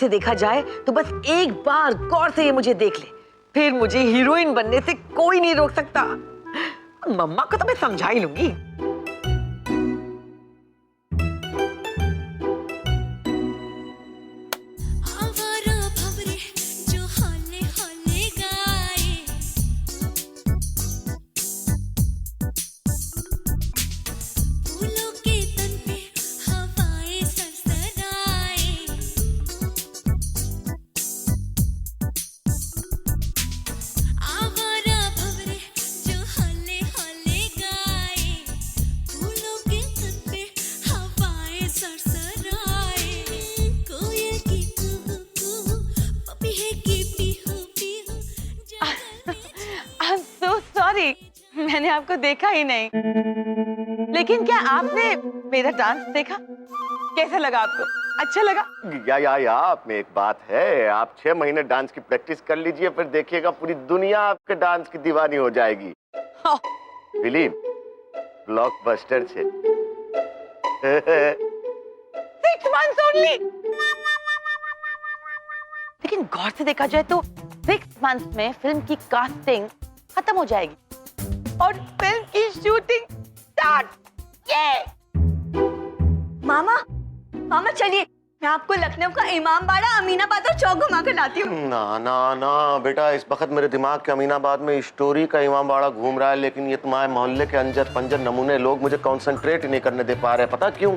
से देखा जाए तो बस एक बार गौर से ये मुझे देख ले, फिर मुझे हीरोइन बनने से कोई नहीं रोक सकता। मम्मा को तो मैं समझा ही लूंगी। मैंने आपको देखा ही नहीं, लेकिन क्या आपने मेरा डांस देखा? कैसा लगा आपको? अच्छा लगा? या आप में एक बात है, आप 6 महीने डांस की प्रैक्टिस कर लीजिए, फिर देखिएगा पूरी दुनिया आपके डांस की दीवानी हो जाएगी। फिल्म ब्लॉकबस्टर छे। 6 months only। लेकिन गौर से देखा जाए तो 6 months में फिल्म की कास्टिंग खत्म हो जाएगी और फिल्म की शूटिंग स्टार्ट। ये मामा चलिए, मैं आपको लखनऊ का इमामबाड़ा, अमीनाबाद और चौक घुमा कर लाती हूँ। ना बेटा, इस वक्त मेरे दिमाग के अमीनाबाद में स्टोरी का इमामबाड़ा घूम रहा है, लेकिन ये तुम्हारे मोहल्ले के अंजर पंजर नमूने लोग मुझे कंसंट्रेट नहीं करने दे पा रहे। पता क्यों?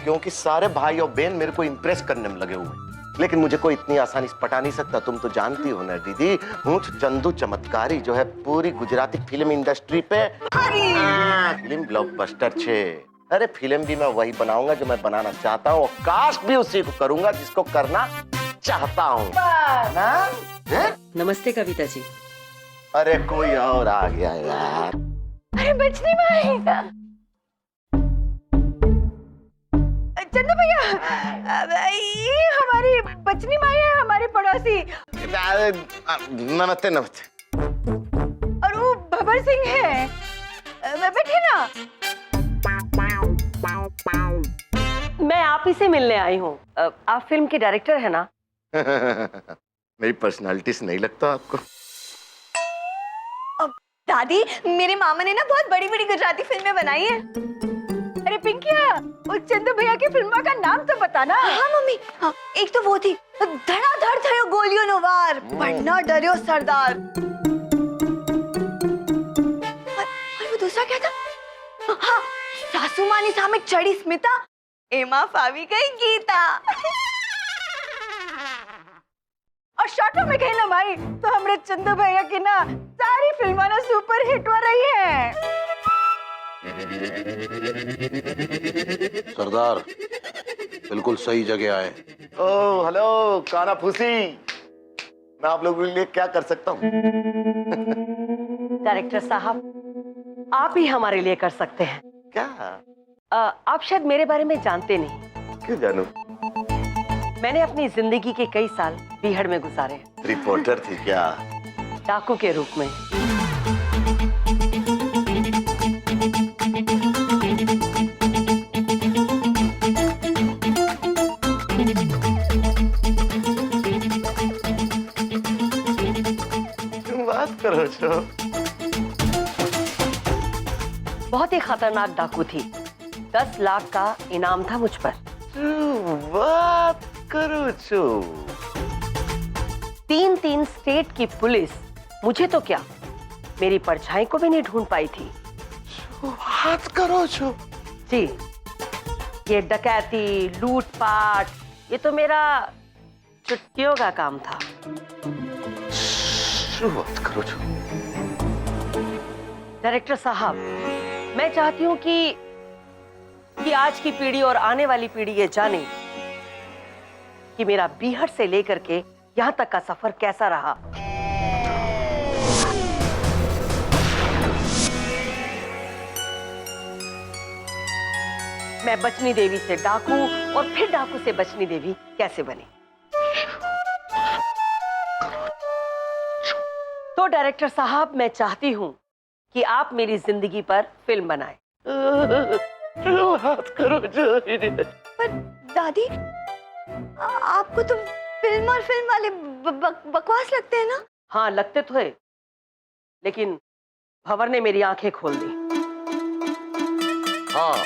क्योंकि सारे भाई और बहन मेरे को इम्प्रेस करने में लगे हुए, लेकिन मुझे कोई इतनी आसानी से पटा नहीं सकता। तुम तो जानती हो ना दीदी, हूँ चंदू चमत्कारी जो है पूरी गुजराती फिल्म इंडस्ट्री पे फिल्म ब्लॉकबस्टर छे। अरे फिल्म भी मैं वही बनाऊंगा जो मैं बनाना चाहता हूँ, कास्ट भी उसी को करूंगा जिसको करना चाहता हूँ ना। नमस्ते कविता जी। अरे कोई और आ गया यार। अरे बचनी माई, चंदू भैया, ये हमारी बचनी माई है, हमारी पड़ोसी। नमस्ते नमस्ते। और वो भवर सिंह है, बैठे ना। मैं आप ही से मिलने आई हूँ। आप फिल्म के डायरेक्टर है ना? मेरी पर्सनालिटी से नहीं लगता आपको? दादी, मेरे मामा ने ना बहुत बड़ी बड़ी गुजराती फिल्में बनाई है। अरे पिंकिया, उस चंदू भैया की फिल्म का नाम तो बताना। हाँ मम्मी, हाँ, एक तो वो थी धड़ाधड़ थयो गोलियों नो वार, बढ़ना डरियो सरदार। और वो दूसरा क्या था? हाँ, सासू मानी सामे चढ़ी स्मिता, एमा फावी गई गीता। और शॉर्टों में कहीं ना भाई तो हमरे चंदू भैया की ना सारी फिल्में ना सुपर हिट हो रही है। सरदार बिल्कुल सही जगह आए। ओह हेलो काना फूसी, मैं आप लोगों के लिए क्या कर सकता हूँ? डायरेक्टर साहब, आप ही हमारे लिए कर सकते हैं। क्या? आप शायद मेरे बारे में जानते नहीं। क्यों जानूं? मैंने अपनी जिंदगी के कई साल बीहड़ में गुजारे। रिपोर्टर थी क्या? डाकू के रूप में। तुम बात करो छो। बहुत ही खतरनाक डाकू थी। 10 लाख का इनाम था मुझ पर। बात करो छो। 3 स्टेट की पुलिस मुझे तो क्या, मेरी परछाई को भी नहीं ढूंढ पाई थी। बात करो छो। जी, ये डकैती लूटपाट ये तो मेरा चुटकियों का काम था। बात करो छो। डायरेक्टर साहब, मैं चाहती हूँ कि आज की पीढ़ी और आने वाली पीढ़ी ये जाने कि मेरा बीहड़ से लेकर के यहाँ तक का सफर कैसा रहा। मैं बचनी देवी से डाकू और फिर डाकू से बचनी देवी कैसे बनी। तो डायरेक्टर साहब, मैं चाहती हूँ कि आप मेरी जिंदगी पर फिल्म बनाएं। बात करो छो। पर दादी, आपको तो फिल्म और फिल्म वाले बकवास लगते हैं ना? हाँ लगते तो है, लेकिन भंवर ने मेरी आंखें खोल दी। हाँ,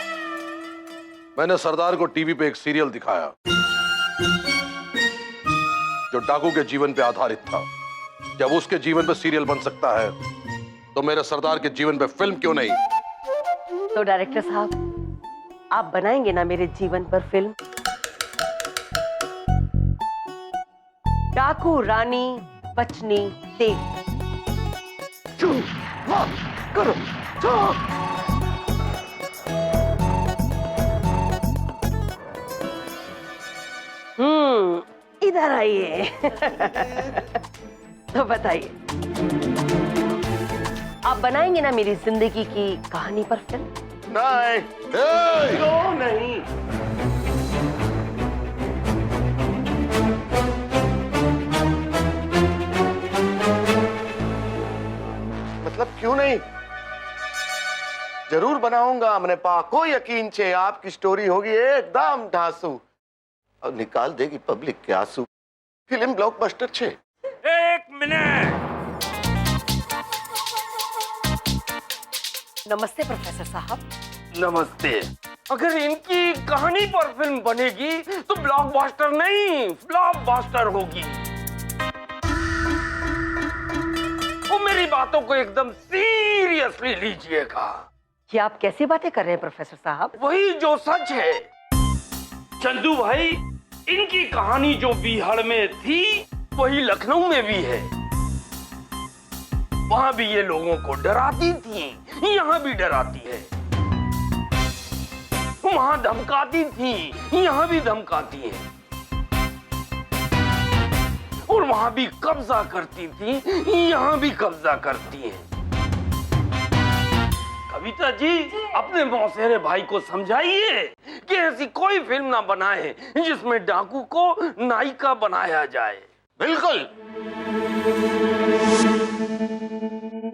मैंने सरदार को टीवी पे एक सीरियल दिखाया जो डाकू के जीवन पे आधारित था। जब उसके जीवन पे सीरियल बन सकता है तो मेरे सरदार के जीवन पे फिल्म क्यों नहीं? तो डायरेक्टर साहब, आप बनाएंगे ना मेरे जीवन पर फिल्म? डाकू रानी बचनी देव। करो इधर आइए। तो बताइए, आप बनाएंगे ना मेरी जिंदगी की कहानी पर फिल्म? नहीं। क्यों नहीं? मतलब क्यों नहीं? जरूर बनाऊंगा, मैंने पाको यकीन छे। आपकी स्टोरी होगी एकदम धांसू और निकाल देगी पब्लिक के आंसू। फिल्म ब्लॉकबस्टर छे। एक मिनट। नमस्ते प्रोफेसर साहब। नमस्ते। अगर इनकी कहानी पर फिल्म बनेगी तो ब्लॉकबस्टर नहीं, फ्लॉपबस्टर होगी। वो मेरी बातों को एकदम सीरियसली लीजिएगा। ये आप कैसी बातें कर रहे हैं प्रोफेसर साहब? वही जो सच है। चंदू भाई, इनकी कहानी जो बिहार में थी वही लखनऊ में भी है। वहां भी ये लोगों को डराती थी, यहाँ भी डराती है। वहां धमकाती थी, यहाँ भी धमकाती है। और वहां भी कब्जा करती थी, यहाँ भी कब्जा करती है। कविता जी, अपने मौसेरे भाई को समझाइए कि ऐसी कोई फिल्म ना बनाए जिसमें डाकू को नायिका बनाया जाए। बिल्कुल।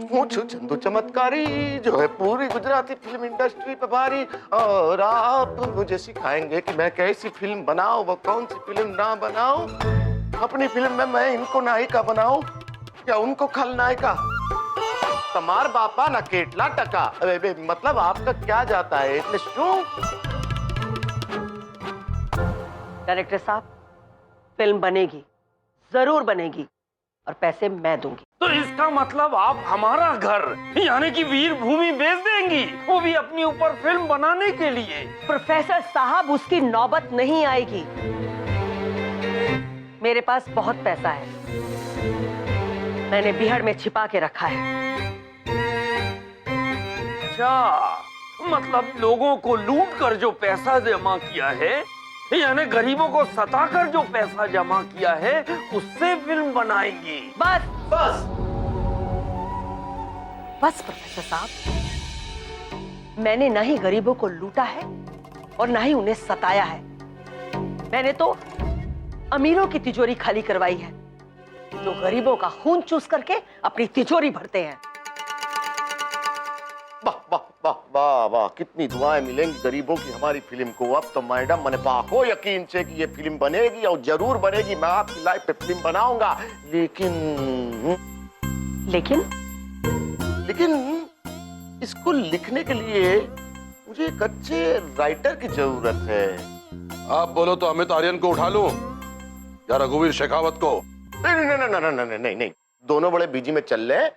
पूछो चंदू चमत्कारी जो है पूरी गुजराती फिल्म इंडस्ट्री पे भारी, और आप मुझे सिखाएंगे कि मैं कैसी फिल्म बनाऊं, वो कौन सी फिल्म ना बनाऊं। अपनी फिल्म में मैं इनको नायिका बनाऊं या उनको खलनायिका? तमार बापा ना केटला टका। मतलब आपका क्या जाता है इतने क्यों? डायरेक्टर साहब, फिल्म बनेगी, जरूर बनेगी, और पैसे मैं दूंगी। तो इसका मतलब आप हमारा घर यानी कि वीर भूमि बेच देंगी, वो भी अपनी ऊपर फिल्म बनाने के लिए? प्रोफेसर साहब, उसकी नौबत नहीं आएगी। मेरे पास बहुत पैसा है, मैंने बिहार में छिपा के रखा है। अच्छा, मतलब लोगों को लूट कर जो पैसा जमा किया है, यानी गरीबों को सताकर जो पैसा जमा किया है, उससे फिल्म बनाएंगी। बस बस बस प्रोफेसर साहब, मैंने ना ही गरीबों को लूटा है और ना ही उन्हें सताया है। मैंने तो अमीरों की तिजोरी खाली करवाई है, जो गरीबों का खून चूस करके अपनी तिजोरी भरते हैं। वाह वाह वाह वाह वाह, कितनी दुआएं मिलेंगी गरीबों की हमारी फिल्म को। अब तो मैडम मैंने पाको यकीन से कि ये फिल्म बनेगी और जरूर बनेगी। मैं आपकी लाइफ पे फिल्म बनाऊंगा, लेकिन इसको लिखने के लिए मुझे एक अच्छे राइटर की जरूरत है। आप बोलो तो अमित आर्यन को उठा लूं या रघुवीर शेखावत को? नहीं नहीं नहीं नहीं नहीं नहीं नहीं, दोनों बड़े बिजी में चल रहे।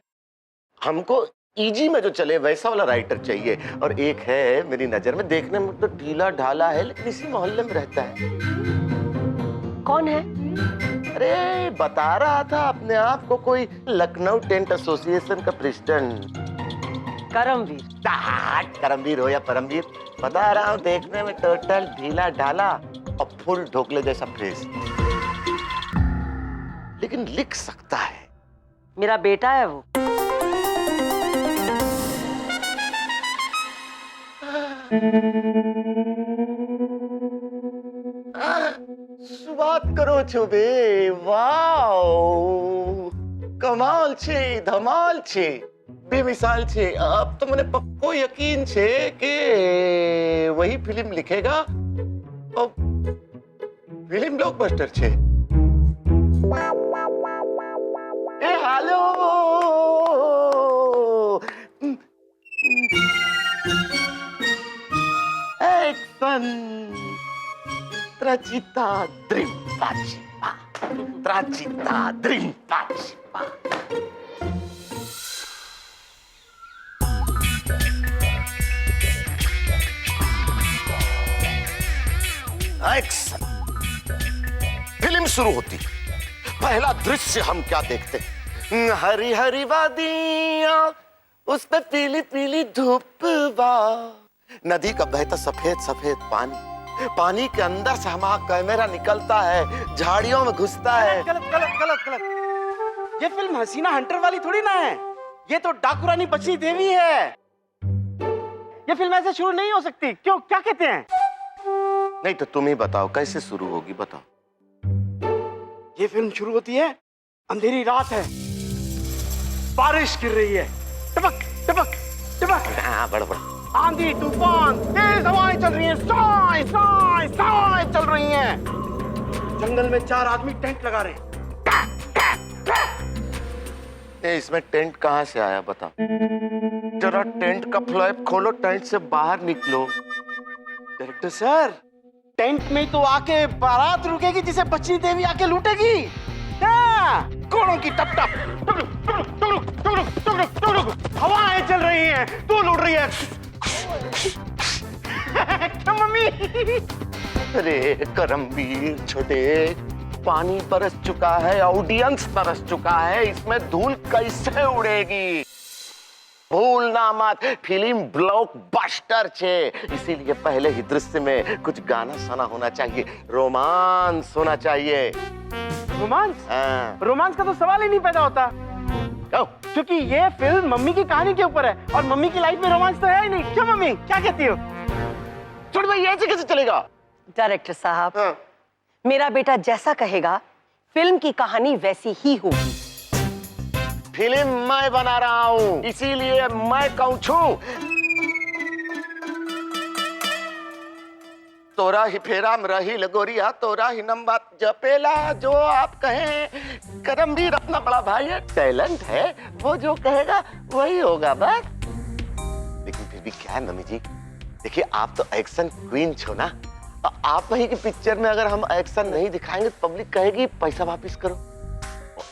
हमको इजी में जो चले वैसा वाला राइटर चाहिए। और एक है मेरी नजर में, देखने में तो ढीला ढाला है लेकिन इसी मोहल्ले में रहता है। कौन है? अरे बता रहा था अपने आप को, कोई लखनऊ टेंट एसोसिएशन का प्रेसिडेंट। करमवीर। करमवीर हो या परमवीर, बता रहा हूँ, देखने में टोटल ढीला ढाला और फुल ढोकले जैसा फेस, लेकिन लिख सकता है। मेरा बेटा है वो। बात करो छुबे, वाओ कमाल छे, धमाल छे, बेमिसाल छे। अब तो मैंने पक्को यकीन छे कि वही फिल्म लिखेगा और ફિલ્મ બ્લોકબસ્ટર છે એ હાલો એક્શન ત્રાચિતા દ્રીમ પાચિપા ત્રાચિતા દ્રીમ પાચિપા एक्शन फिल्म शुरू होती पहला दृश्य हम क्या देखते हरी हरी वादियां उस पे पीली पीली धूप नदी का बहता सफेद सफेद पानी पानी के अंदर से हमारा कैमरा निकलता है झाड़ियों में घुसता है गलत गलत गलत गलत ये फिल्म हसीना हंटर वाली थोड़ी ना है, ये तो डाकू रानी बचनी देवी है। ये फिल्म ऐसे शुरू नहीं हो सकती, क्यों, क्या कहते हैं? नहीं तो तुम ही बताओ कैसे शुरू होगी, बताओ। ये फिल्म शुरू होती है, अंधेरी रात है, बारिश गिर रही है, टपक टपक टपक, हाँ बड़ा आंधी तूफान, तेज हवाएं चल रही हैं, साए साए साए चल रही हैं। जंगल में 4 आदमी टेंट लगा रहे हैं। इसमें टेंट कहाँ से आया बताओ? जरा टेंट का फ्लैप खोलो, टेंट से बाहर निकलो। डायरेक्टर सर, टेंट में तो आके बारात रुकेगी जिसे बचनी देवी आके लूटेगी। घोड़ों की टप टप टुक टुक टुक टुक टुक टुक हवाएं चल रही हैं, तू लूट रही है। क्या मम्मी? अरे करमवीर छोटे, पानी बरस चुका है, ऑडियंस बरस चुका है, इसमें धूल कैसे उड़ेगी? भूलना मत, फिल्म ब्लॉकबस्टर छे, इसीलिए पहले ही दृश्य में कुछ गाना सुना होना चाहिए, रोमांस होना चाहिए। रोमांस? हाँ। रोमांस का तो सवाल ही नहीं पैदा होता, क्योंकि ये फिल्म मम्मी की कहानी के ऊपर है और मम्मी की लाइफ में रोमांस तो है ही नहीं। क्यों मम्मी, क्या कहती हो? छोड़ भाई, ऐसे कैसे चलेगा? डायरेक्टर साहब, हाँ। मेरा बेटा जैसा कहेगा फिल्म की कहानी वैसी ही होगी। फिल्म मैं बना रहा हूँ, इसीलिए मैं कहूँ छू। तोरा ही फेरा में रही लगोरिया, तोरा ही नंबर जपेला, जो आप कहें। करमवीर अपना बड़ा भाई है, टैलेंट है, वो जो कहेगा वही होगा बस। लेकिन फिर भी क्या है मम्मी जी, देखिए आप तो एक्शन क्वीन छो ना, आप ही की पिक्चर में अगर हम एक्शन नहीं दिखाएंगे तो पब्लिक कहेगी पैसा वापस करो।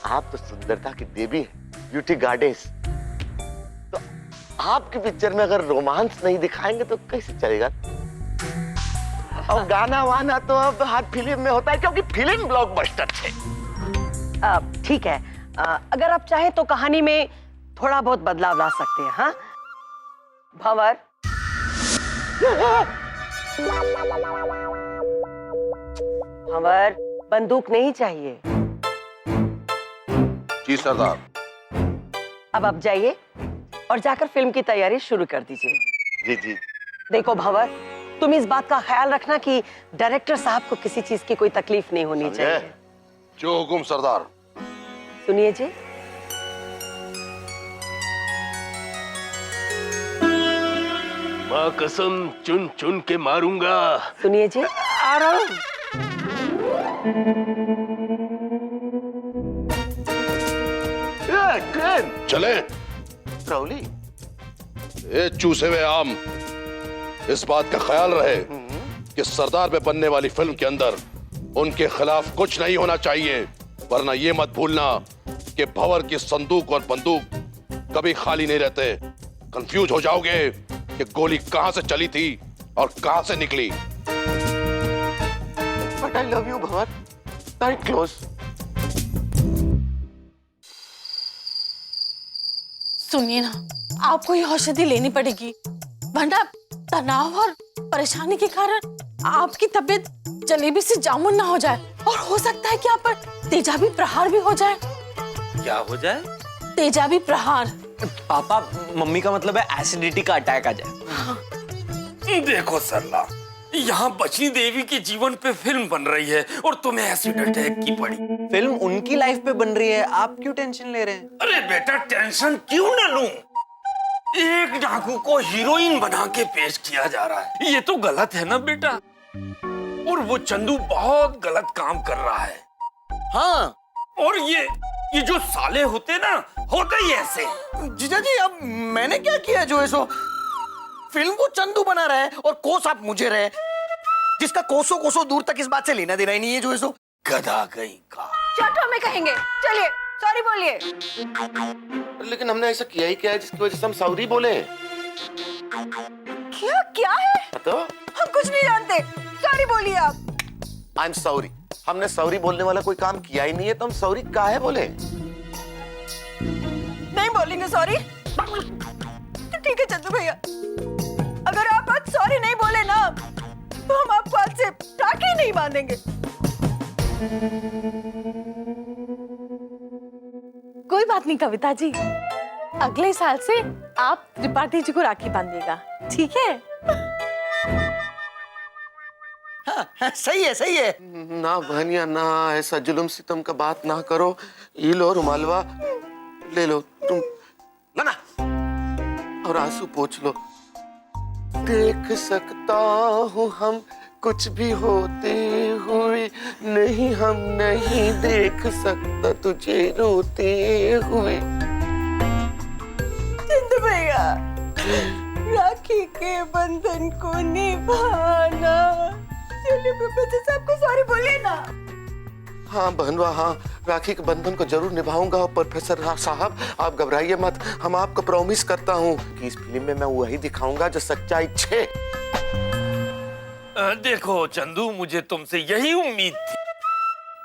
आप तो सुंदरता की देवी है, ब्यूटी गॉडेस, तो आपकी पिक्चर में अगर रोमांस नहीं दिखाएंगे तो कैसे चलेगा? और गाना वाना तो अब हर फिल्म में होता है, क्योंकि फिल्म ब्लॉकबस्टर है। ठीक है, अगर आप चाहें तो कहानी में थोड़ा बहुत बदलाव ला सकते हैं। हाँ भंवर, भंवर, बंदूक नहीं चाहिए। जी सरदार। अब आप जाइए और जाकर फिल्म की तैयारी शुरू कर दीजिए। जी जी। देखो भंवर, तुम इस बात का ख्याल रखना कि डायरेक्टर साहब को किसी चीज की कोई तकलीफ नहीं होनी चाहिए। जो हुकुम सरदार। सुनिए जी। माँ कसम चुन चुन के मारूंगा। सुनिए जी। आ रहा हूँ। चले। राउली, ए चूसे हुए आम, इस बात का ख्याल रहे कि सरदार पे बनने वाली फिल्म के अंदर उनके खिलाफ कुछ नहीं होना चाहिए, वरना ये मत भूलना कि भंवर की संदूक और बंदूक कभी खाली नहीं रहते। कंफ्यूज हो जाओगे कि गोली कहां से चली थी और कहां से निकली। But I love you Bhanwar, very close. सुनिए ना, आपको ये औषधि लेनी पड़ेगी, वरना तनाव और परेशानी के कारण आपकी तबीयत जलेबी से जामुन ना हो जाए, और हो सकता है कि आप पर तेजाबी प्रहार भी हो जाए। क्या हो जाए? तेजाबी प्रहार। पापा, मम्मी का मतलब है एसिडिटी का अटैक आ जाए। देखो सरला, यहाँ बचनी देवी के जीवन पे फिल्म बन रही है और तुम्हें एसिड अटैक की पड़ी। फिल्म उनकी लाइफ पे बन रही है, आप क्यों टेंशन ले रहे हैं? अरे बेटा, टेंशन क्यों ना लूं? एक डाकू को हीरोइन बना के पेश किया जा रहा है, ये तो गलत है ना बेटा। और वो चंदू बहुत गलत काम कर रहा है। हाँ और ये जो साले होते ना, होते ही ऐसे। जीजा जी, अब मैंने क्या किया जो है सो? फिल्म को चंदू बना रहा है और कोस आप मुझे रहे, जिसका कोसों कोसों दूर तक इस बात से लेना देना ही नहीं है जो है सो। गधा कहीं का। चटो में कहेंगे। चलिए सॉरी बोलिए। लेकिन हमने ऐसा किया ही क्या है जिसकी वजह से हम सॉरी बोले? क्या है? तो हम कुछ नहीं जानते। सॉरी बोलिए आप। I am sorry. हमने सॉरी बोलने वाला कोई काम किया ही नहीं है, तो हम सॉरी काहे बोले? नहीं बोलेंगे सॉरी। तो ठीक है चंदू भैया, अगर आप आज सॉरी नहीं बोले ना, तो हम आपको आज से राखी नहीं बांधेंगे। कोई बात नहीं कविता जी, अगले साल से आप त्रिपाठी जी को राखी बांधिएगा, ठीक है? हाँ, सही है सही है। ना बहनिया ना, ऐसा जुल्म सितम का बात ना करो। ये लो रुमालवा, ले लो तुम, लाना और आंसू पोंछ लो। देख सकता हूँ हम कुछ भी होते हुए, नहीं हम नहीं देख सकता तुझे रोते हुए। चंदू भैया, राखी के बंधन को निभाना। चलिए प्रोफेसर साहब को सॉरी बोलिए ना। हाँ बहनवा, हाँ, राखी के बंधन को जरूर निभाऊंगा। प्रोफेसर साहब आप घबराइए मत, हम आपको प्रॉमिस करता हूँ कि इस फिल्म में मैं वही दिखाऊंगा जो सच्चाई छे। देखो चंदू, मुझे तुमसे यही उम्मीद थी।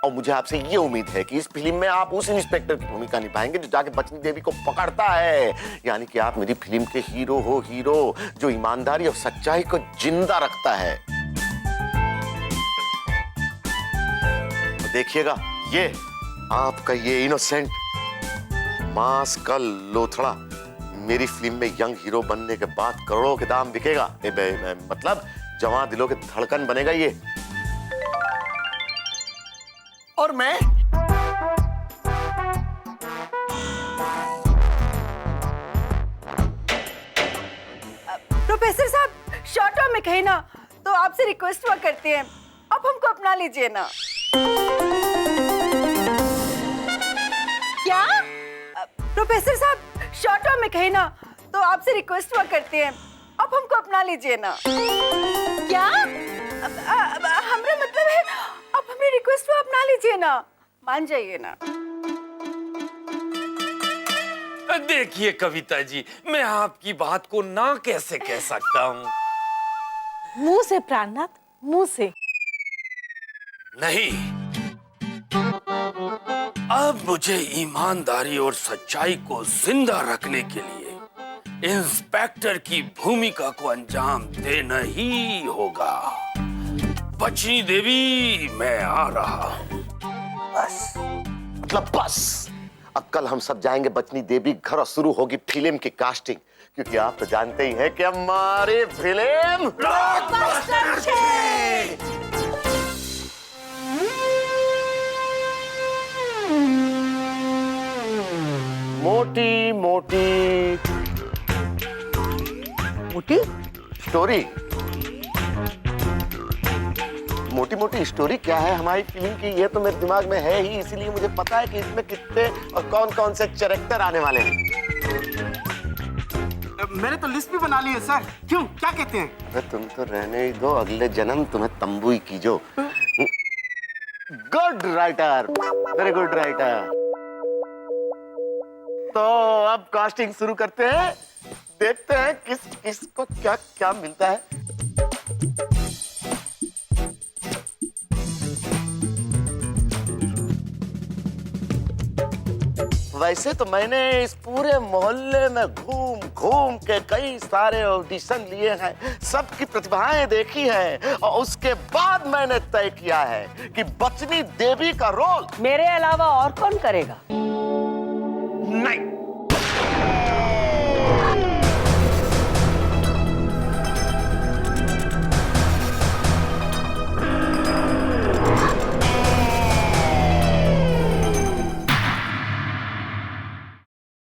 और मुझे आपसे ये उम्मीद है कि इस फिल्म में आप उस इंस्पेक्टर की भूमिका निभाएंगे जो जाके बचनी देवी को पकड़ता है। यानी कि आप मेरी फिल्म के हीरो हो, हीरो जो ईमानदारी और सच्चाई को जिंदा रखता है। तो देखिएगा, ये आपका ये इनोसेंट मांस का लोथड़ा मेरी फिल्म में यंग हीरो बनने के बाद करोड़ों के दाम बिकेगा। मतलब जवां दिलों के धड़कन बनेगा ये। और मैं प्रोफेसर साहब, शॉर्टो में कहे ना, तो आपसे रिक्वेस्ट हुआ करते हैं, आप हमको अपना लीजिए ना। क्या? प्रोफेसर साहब, शॉर्टो में कहे ना, तो आपसे रिक्वेस्ट हुआ करते हैं, आप हमको अपना लीजिए ना। क्या? हमारा मतलब है, आप हमें रिक्वेस्ट हुआ अपना लीजिए ना, मान जाइए ना। देखिए कविता जी, मैं आपकी बात को ना कैसे कह सकता हूँ। मुंह से प्राणनाथ, मुंह से। नहीं, अब मुझे ईमानदारी और सच्चाई को जिंदा रखने के लिए इंस्पेक्टर की भूमिका को अंजाम देना ही होगा। बचनी देवी, मैं आ रहा हूँ। बस, मतलब बस। अब कल हम सब जाएंगे बचनी देवी घर और शुरू होगी फिल्म की कास्टिंग, क्योंकि आप तो जानते ही हैं कि हमारी फिल्म ब्लॉकबस्टर है। मोटी मोटी मोटी स्टोरी। मोटी मोटी स्टोरी क्या है हमारी फिल्म की, ये तो मेरे दिमाग में है ही, इसीलिए मुझे पता है कि इसमें कितने और कौन कौन से कैरेक्टर आने वाले हैं। मैंने तो लिस्ट भी बना ली है सर। क्यों, क्या कहते हैं? अरे तुम तो रहने ही दो, अगले जन्म तुम्हें तंबू ही कीजो। Good writer, very good writer. तो अब कास्टिंग शुरू करते हैं, देखते हैं किस किस को क्या क्या मिलता है। वैसे तो मैंने इस पूरे मोहल्ले में घूम घूम के कई सारे ऑडिशन लिए हैं, सबकी प्रतिभाएं देखी है, और उसके बाद मैंने तय किया है कि बचनी देवी का रोल मेरे अलावा और कौन करेगा?